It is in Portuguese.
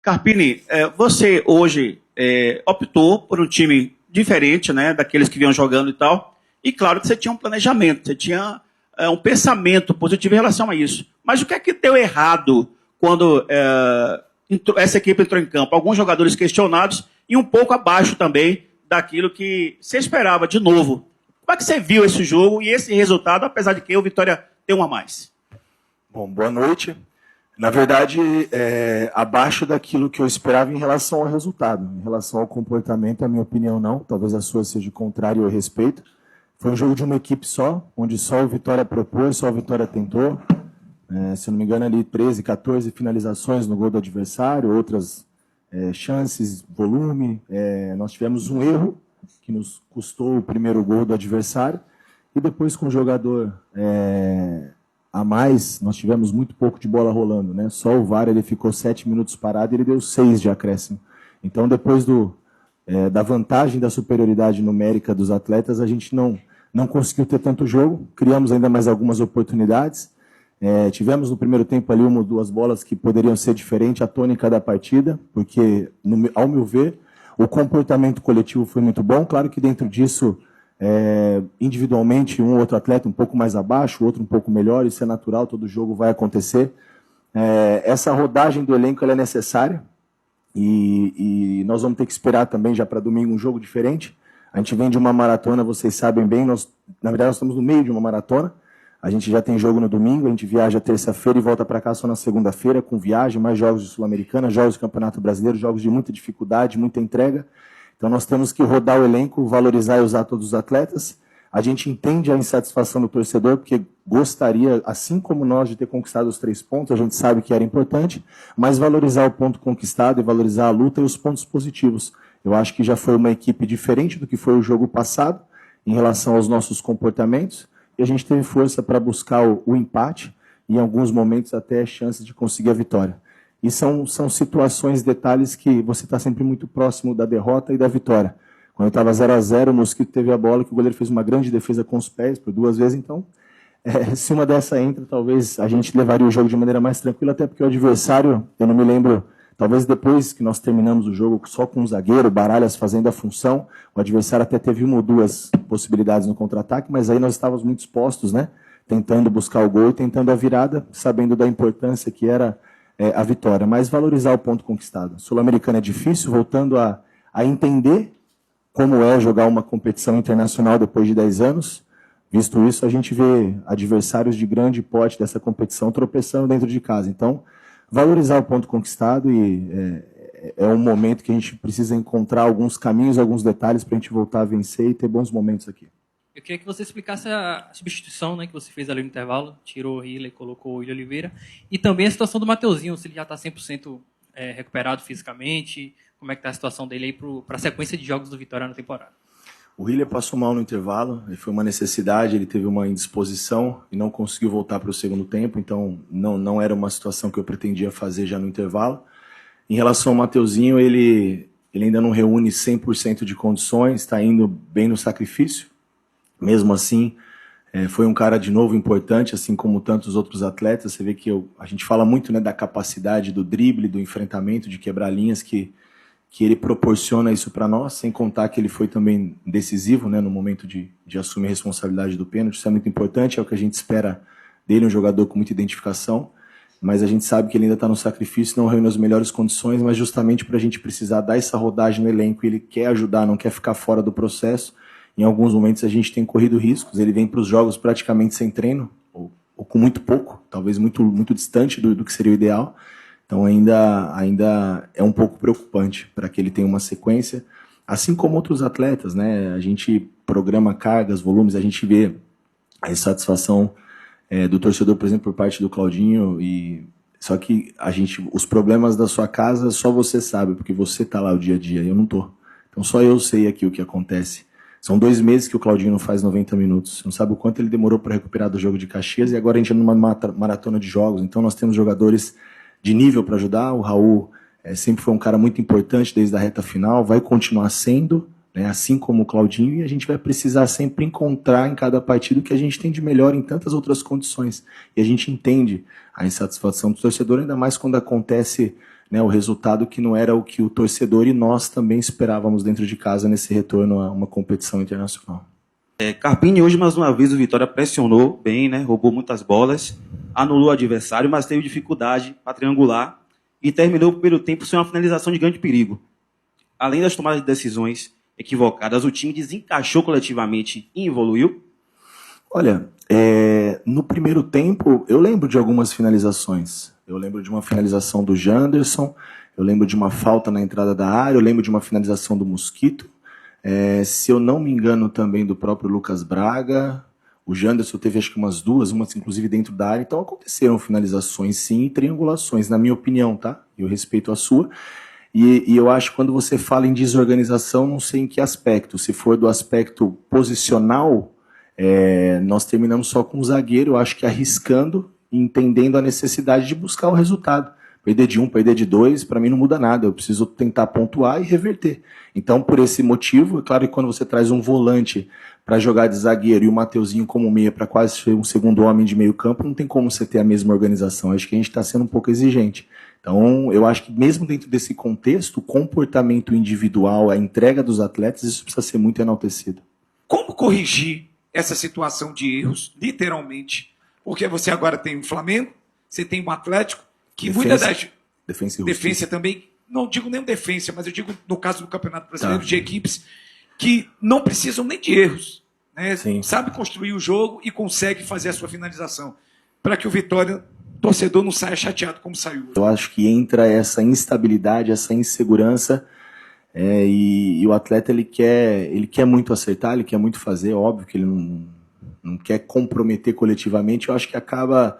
Carpini, você hoje optou por um time diferente, né, daqueles que vinham jogando e tal, e claro que você tinha um planejamento, você tinha um pensamento positivo em relação a isso. Mas o que é que deu errado quando essa equipe entrou em campo? Alguns jogadores questionados e um pouco abaixo também daquilo que você esperava de novo. Como é que você viu esse jogo e esse resultado, apesar de que o Vitória tem um a mais? Bom, boa noite. Na verdade, abaixo daquilo que eu esperava em relação ao resultado. Em relação ao comportamento, a minha opinião não. Talvez a sua seja contrária, eu respeito. Foi um jogo de uma equipe só, onde só o Vitória propôs, só o Vitória tentou. Se eu não me engano, ali 13, 14 finalizações no gol do adversário, outras chances, volume. Nós tivemos um erro que nos custou o primeiro gol do adversário. E depois, com o jogador a mais, nós tivemos muito pouco de bola rolando, né? Só o VAR, ele ficou 7 minutos parado e ele deu 6 de acréscimo. Então, depois da vantagem da superioridade numérica dos atletas, a gente não conseguiu ter tanto jogo, criamos ainda mais algumas oportunidades. Tivemos no primeiro tempo ali uma ou duas bolas que poderiam ser diferentes, a tônica da partida, porque, ao meu ver, o comportamento coletivo foi muito bom. Claro que dentro disso, individualmente, um ou outro atleta um pouco mais abaixo, o outro um pouco melhor, isso é natural, todo jogo vai acontecer. Essa rodagem do elenco ela é necessária e nós vamos ter que esperar também já para domingo um jogo diferente. A gente vem de uma maratona, vocês sabem bem, na verdade nós estamos no meio de uma maratona, a gente já tem jogo no domingo, a gente viaja terça-feira e volta para cá só na segunda-feira, com viagem, mais jogos de Sul-Americana, jogos do Campeonato Brasileiro, jogos de muita dificuldade, muita entrega. Então nós temos que rodar o elenco, valorizar e usar todos os atletas. A gente entende a insatisfação do torcedor, porque gostaria, assim como nós, de ter conquistado os 3 pontos, a gente sabe que era importante, mas valorizar o ponto conquistado e valorizar a luta e os pontos positivos. Eu acho que já foi uma equipe diferente do que foi o jogo passado, em relação aos nossos comportamentos, e a gente teve força para buscar o empate, e em alguns momentos até chances de conseguir a vitória. E são situações, detalhes que você está sempre muito próximo da derrota e da vitória. Quando estava 0-0, o Mosquito teve a bola, que o goleiro fez uma grande defesa com os pés, por 2 vezes. Então, se uma dessa entra, talvez a gente levaria o jogo de maneira mais tranquila, até porque o adversário, eu não me lembro, talvez depois que nós terminamos o jogo só com o zagueiro, Baralhas fazendo a função, o adversário até teve 1 ou 2 possibilidades no contra-ataque, mas aí nós estávamos muito expostos, né? Tentando buscar o gol e tentando a virada, sabendo da importância que era a vitória, mas valorizar o ponto conquistado. Sul-Americana é difícil, voltando a entender como é jogar uma competição internacional depois de 10 anos. Visto isso, a gente vê adversários de grande porte dessa competição tropeçando dentro de casa. Então, valorizar o ponto conquistado e é um momento que a gente precisa encontrar alguns caminhos, alguns detalhes para a gente voltar a vencer e ter bons momentos aqui. Eu queria que você explicasse a substituição, né, que você fez ali no intervalo, tirou o Hiller e colocou o William Oliveira, e também a situação do Mateuzinho, se ele já está 100% recuperado fisicamente, como é que está a situação dele aí para a sequência de jogos do Vitória na temporada. O Hiller passou mal no intervalo, foi uma necessidade, ele teve uma indisposição e não conseguiu voltar para o segundo tempo, então não era uma situação que eu pretendia fazer já no intervalo. Em relação ao Mateuzinho, ele ainda não reúne 100% de condições, está indo bem no sacrifício. Mesmo assim, foi um cara de novo importante, assim como tantos outros atletas. Você vê que a gente fala muito, né, da capacidade do drible, do enfrentamento, de quebrar linhas, que ele proporciona isso para nós, sem contar que ele foi também decisivo, né, no momento de assumir a responsabilidade do pênalti. Isso é muito importante, é o que a gente espera dele, um jogador com muita identificação, mas a gente sabe que ele ainda está no sacrifício, não reúne as melhores condições, mas justamente para a gente precisar dar essa rodagem no elenco, ele quer ajudar, não quer ficar fora do processo. Em alguns momentos a gente tem corrido riscos, ele vem para os jogos praticamente sem treino, ou com muito pouco, talvez muito distante do que seria o ideal. Então ainda é um pouco preocupante para que ele tenha uma sequência, assim como outros atletas, né? A gente programa cargas, volumes, a gente vê a insatisfação do torcedor, por exemplo, por parte do Claudinho, só que os problemas da sua casa só você sabe, porque você está lá o dia a dia, eu não estou. Então só eu sei aqui o que acontece. São 2 meses que o Claudinho não faz 90 minutos. Você não sabe o quanto ele demorou para recuperar do jogo de Caxias e agora a gente é numa maratona de jogos. Então nós temos jogadores de nível para ajudar. O Raul sempre foi um cara muito importante desde a reta final, vai continuar sendo, né, assim como o Claudinho, e a gente vai precisar sempre encontrar em cada partida o que a gente tem de melhor em tantas outras condições. E a gente entende a insatisfação do torcedor, ainda mais quando acontece né, o resultado que não era o que o torcedor e nós também esperávamos dentro de casa nesse retorno a uma competição internacional. Carpini hoje, mais uma vez, o Vitória pressionou bem, né? Roubou muitas bolas, anulou o adversário, mas teve dificuldade para triangular e terminou o primeiro tempo sem uma finalização de grande perigo. Além das tomadas de decisões equivocadas, o time desencaixou coletivamente e evoluiu. Olha, no primeiro tempo, eu lembro de algumas finalizações. Eu lembro de uma finalização do Janderson, eu lembro de uma falta na entrada da área, eu lembro de uma finalização do Mosquito. Se eu não me engano também do próprio Lucas Braga, o Janderson teve acho que umas duas, umas inclusive dentro da área, então aconteceram finalizações sim e triangulações, na minha opinião, tá? Eu respeito a sua, e eu acho que quando você fala em desorganização, não sei em que aspecto, se for do aspecto posicional, nós terminamos só com o zagueiro, eu acho que arriscando e entendendo a necessidade de buscar o resultado. Perder de 1, perder de 2, para mim não muda nada. Eu preciso tentar pontuar e reverter. Então, por esse motivo, é claro que quando você traz um volante para jogar de zagueiro e o Mateuzinho como meia para quase ser um segundo homem de meio campo, não tem como você ter a mesma organização. Acho que a gente está sendo um pouco exigente. Então, eu acho que mesmo dentro desse contexto, o comportamento individual, a entrega dos atletas, isso precisa ser muito enaltecido. Como corrigir essa situação de erros, literalmente? Porque você agora tem o Flamengo, você tem o Atlético, que muitas das... Defensa também, não digo nem defensa, mas eu digo no caso do Campeonato Brasileiro, de equipes que não precisam nem de erros, né? Sabe construir o jogo e consegue fazer a sua finalização, para que o Vitória, torcedor, não saia chateado como saiu. Eu acho que entra essa instabilidade, essa insegurança, e o atleta ele quer muito acertar, ele quer muito fazer, óbvio que ele não quer comprometer coletivamente, eu acho que acaba